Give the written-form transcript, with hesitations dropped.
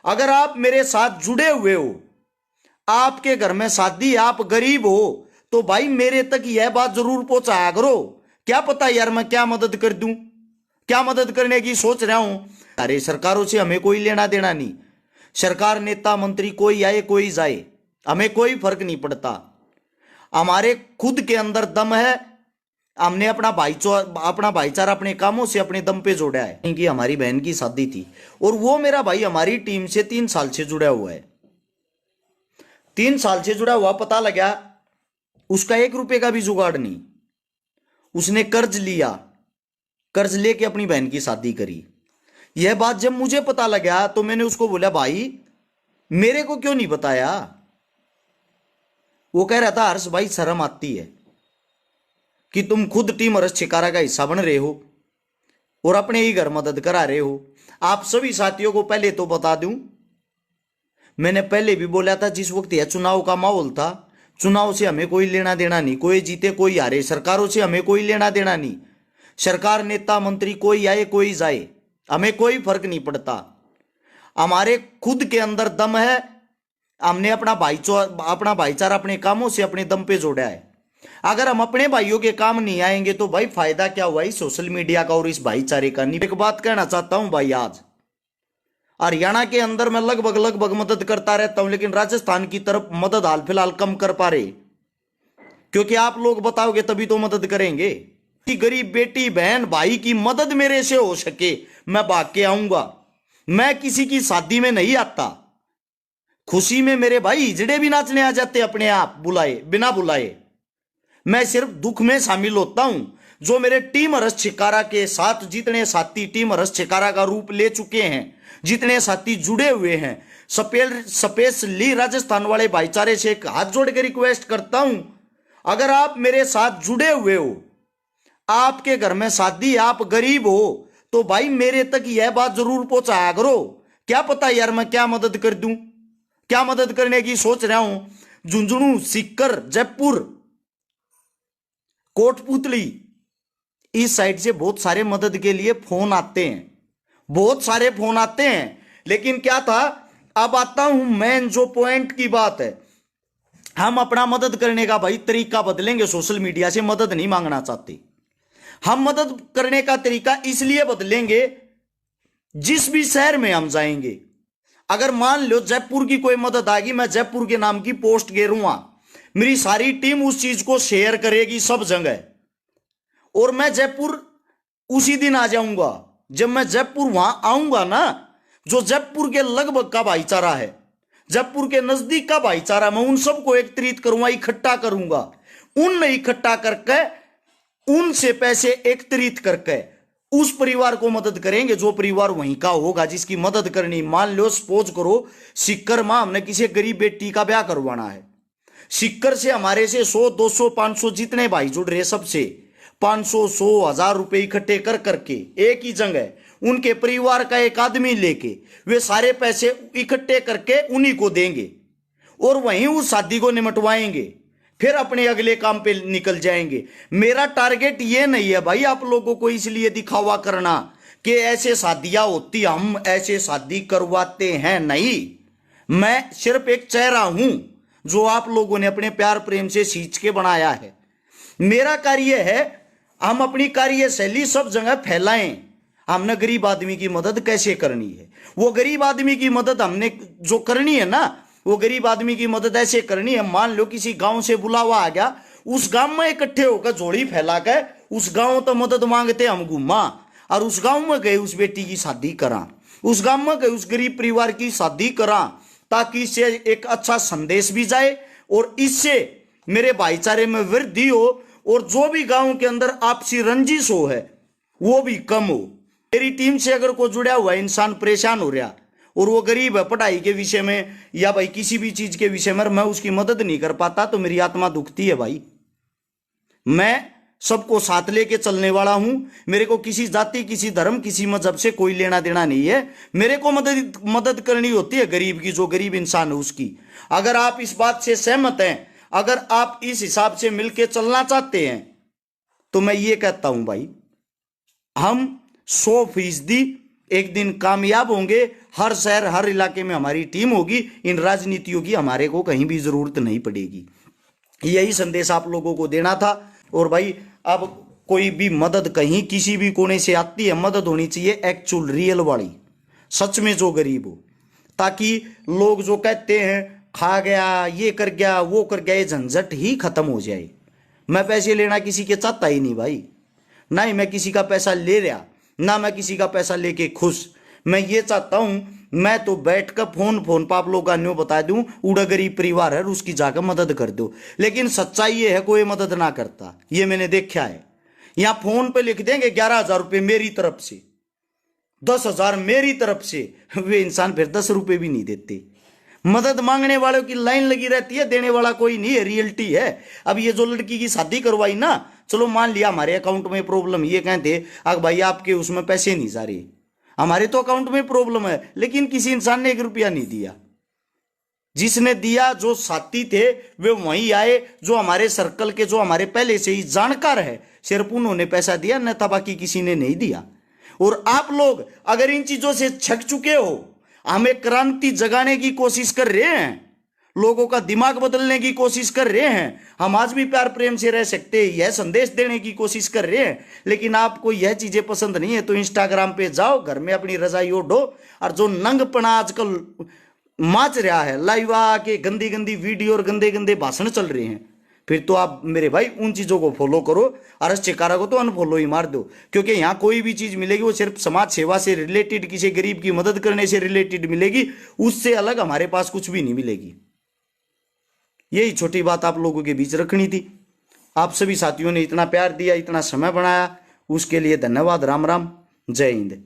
अगर आप मेरे साथ जुड़े हुए हो, आपके घर में शादी, आप गरीब हो, तो भाई मेरे तक यह बात जरूर पहुंचाया करो। क्या पता यार मैं क्या मदद कर दूं, क्या मदद करने की सोच रहा हूं। अरे सरकारों से हमें कोई लेना देना नहीं। सरकार, नेता, मंत्री कोई आए कोई जाए, हमें कोई फर्क नहीं पड़ता। हमारे खुद के अंदर दम है। हमने अपना भाईचारा अपने कामों से अपने दम पे जोड़ा है। कि हमारी बहन की शादी थी और वो मेरा भाई हमारी टीम से 3 साल से जुड़ा हुआ है। 3 साल से जुड़ा हुआ, पता लगा उसका 1 रुपए का भी जुगाड़ नहीं। उसने कर्ज लिया, कर्ज लेके अपनी बहन की शादी करी। यह बात जब मुझे पता लगा तो मैंने उसको बोला, भाई मेरे को क्यों नहीं बताया। वो कह रहा था, हर्ष भाई शर्म आती है कि तुम खुद टीम हर्ष छिकारा का हिस्सा बन रहे हो और अपने ही घर मदद करा रहे हो। आप सभी साथियों को पहले तो बता दूं, मैंने पहले भी बोला था, जिस वक्त यह चुनाव का माहौल था, चुनाव से हमें कोई लेना देना नहीं, कोई जीते कोई हारे, सरकारों से हमें कोई लेना देना नहीं। सरकार, नेता, मंत्री कोई आए कोई जाए, हमें कोई फर्क नहीं पड़ता। हमारे खुद के अंदर दम है। हमने अपना भाईचारा अपने कामों से अपने दम पे जोड़ा है। अगर हम अपने भाइयों के काम नहीं आएंगे तो भाई फायदा क्या हुआ इस सोशल मीडिया का और इस भाईचारे का। नहीं, एक बात कहना चाहता हूं भाई, आज हरियाणा के अंदर मैं लगभग मदद करता रहता हूं, लेकिन राजस्थान की तरफ मदद हाल फिलहाल कम कर पा रहे, क्योंकि आप लोग बताओगे तभी तो मदद करेंगे। कि गरीब बेटी बहन भाई की मदद मेरे से हो सके, मैं भाग के आऊंगा। मैं किसी की शादी में नहीं आता। खुशी में मेरे भाई हिजड़े भी नाचने आ जाते अपने आप, बुलाए बिना बुलाए। मैं सिर्फ दुख में शामिल होता हूं। जो मेरे टीम हर्ष छिकारा के साथ जितने साथी टीम हर्ष छिकारा का रूप ले चुके हैं, जितने साथी जुड़े हुए हैं, स्पेशली राजस्थान वाले भाईचारे से एक हाथ जोड़ के रिक्वेस्ट करता हूं, अगर आप मेरे साथ जुड़े हुए हो, आपके घर में शादी, आप गरीब हो, तो भाई मेरे तक यह बात जरूर पहुंचाया करो। क्या पता यार मैं क्या मदद कर दूं, क्या मदद करने की सोच रहा हूं। झुंझुनू, सीकर, जयपुर, कोटपुतली, इस साइड से बहुत सारे मदद के लिए फोन आते हैं, बहुत सारे फोन आते हैं। लेकिन क्या था, अब आता हूं मेन जो पॉइंट की बात है। हम अपना मदद करने का भाई तरीका बदलेंगे। सोशल मीडिया से मदद नहीं मांगना चाहते। हम मदद करने का तरीका इसलिए बदलेंगे, जिस भी शहर में हम जाएंगे, अगर मान लो जयपुर की कोई मदद आएगी, मैं जयपुर के नाम की पोस्ट गेरूंगा, मेरी सारी टीम उस चीज को शेयर करेगी सब जगह, और मैं जयपुर उसी दिन आ जाऊंगा। जब मैं जयपुर वहां आऊंगा ना, जो जयपुर के लगभग का भाईचारा है, जयपुर के नजदीक का भाईचारा, मैं उन सबको एकत्रित करूंगा, इकट्ठा करूंगा। उन इकट्ठा करके, उनसे पैसे एकत्रित करके उस परिवार को मदद करेंगे, जो परिवार वहीं का होगा जिसकी मदद करनी। मान लो सपोज करो सीकर में हमने किसी गरीब बेटी का ब्याह करवाना है, सीकर से हमारे से 100, 200, 500 जितने भाई जुड़ रहे, सबसे 500, 100, 1000 रुपए इकट्ठे कर करके एक ही जगह उनके परिवार का एक आदमी लेके वे सारे पैसे इकट्ठे करके उन्हीं को देंगे और वहीं उस शादी को निमटवाएंगे, फिर अपने अगले काम पे निकल जाएंगे। मेरा टारगेट ये नहीं है भाई आप लोगों को इसलिए दिखावा करना कि ऐसे शादियां होती, हम ऐसे शादी करवाते हैं, नहीं। मैं सिर्फ एक चेहरा हूं जो आप लोगों ने अपने प्यार प्रेम से सींच के बनाया है। मेरा कार्य है, हम अपनी कार्यशैली सब जगह फैलाएं। हमने गरीब आदमी की मदद कैसे करनी है, वो गरीब आदमी की मदद हमने जो करनी है ना, वो गरीब आदमी की मदद ऐसे करनी है। मान लो किसी गांव से बुलावा आ गया, उस गांव में इकट्ठे होकर झोली फैला के उस गांव तो मदद मांगते हम घूमा, और उस गांव में गए उस बेटी की शादी करा, उस गांव में गए उस गरीब परिवार की शादी करा, ताकि इससे एक अच्छा संदेश भी जाए और इससे मेरे भाईचारे में वृद्धि हो और जो भी गांव के अंदर आपसी रंजिश हो है वो भी कम हो। मेरी टीम से अगर कोई जुड़ा हुआ इंसान परेशान हो रहा और वो गरीब है पढ़ाई के विषय में या भाई किसी भी चीज के विषय में, मैं उसकी मदद नहीं कर पाता तो मेरी आत्मा दुखती है भाई। मैं सबको साथ लेके चलने वाला हूं। मेरे को किसी जाति, किसी धर्म, किसी मजहब से कोई लेना देना नहीं है। मेरे को मदद करनी होती है गरीब की, जो गरीब इंसान है उसकी। अगर आप इस बात से सहमत हैं, अगर आप इस हिसाब से मिलके चलना चाहते हैं, तो मैं ये कहता हूं भाई, हम 100% एक दिन कामयाब होंगे। हर शहर हर इलाके में हमारी टीम होगी। इन राजनीतियों की हमारे को कहीं भी जरूरत नहीं पड़ेगी। यही संदेश आप लोगों को देना था। और भाई अब कोई भी मदद कहीं किसी भी कोने से आती है, मदद होनी चाहिए एक्चुअल रियल वाली, सच में जो गरीब हो, ताकि लोग जो कहते हैं खा गया, ये कर गया, वो कर गया, ये झंझट ही खत्म हो जाए। मैं पैसे लेना किसी के चाहता ही नहीं भाई, ना ही मैं किसी का पैसा ले रहा, ना मैं किसी का पैसा लेके खुश। मैं ये चाहता हूं मैं तो बैठ कर फोन पर आप लोग न्यू बता दूं, उड़ा गरीब परिवार है उसकी जाकर मदद कर दो। लेकिन सच्चाई ये है कोई मदद ना करता, ये मैंने देखा है। यहां फोन पे लिख देंगे 11,000 रुपये मेरी तरफ से, 10,000 मेरी तरफ से, वे इंसान फिर 10 रुपये भी नहीं देते। मदद मांगने वालों की लाइन लगी रहती है, देने वाला कोई नहीं है, रियलिटी है। अब ये जो लड़की की शादी करवाई ना, चलो मान लिया हमारे अकाउंट में प्रॉब्लम, ये कहते अगर भाई आपके उसमें पैसे नहीं जा रहे, हमारे तो अकाउंट में प्रॉब्लम है, लेकिन किसी इंसान ने 1 रुपया नहीं दिया। जिसने दिया, जो साथी थे वे वहीं आए, जो हमारे सर्कल के, जो हमारे पहले से ही जानकार है, सिर्फ उन्होंने पैसा दिया, न था बाकी किसी ने नहीं दिया। और आप लोग अगर इन चीजों से छक चुके हो, हमें क्रांति जगाने की कोशिश कर रहे हैं, लोगों का दिमाग बदलने की कोशिश कर रहे हैं, हम आज भी प्यार प्रेम से रह सकते हैं, यह संदेश देने की कोशिश कर रहे हैं, लेकिन आपको यह चीजें पसंद नहीं है तो इंस्टाग्राम पे जाओ, घर में अपनी रजाई ओढ़ो, और जो नंगपना आजकल माच रहा है, लाइव आके गंदी गंदी वीडियो और गंदे गंदे भाषण चल रहे हैं, फिर तो आप मेरे भाई उन चीजों को फॉलो करो, और चिकारा को तो अनफॉलो ही मार दो। क्योंकि यहाँ कोई भी चीज मिलेगी वो सिर्फ समाज सेवा से रिलेटेड, किसी गरीब की मदद करने से रिलेटेड मिलेगी, उससे अलग हमारे पास कुछ भी नहीं मिलेगी। यही छोटी बात आप लोगों के बीच रखनी थी। आप सभी साथियों ने इतना प्यार दिया, इतना समय बनाया, उसके लिए धन्यवाद। राम राम, जय हिंद।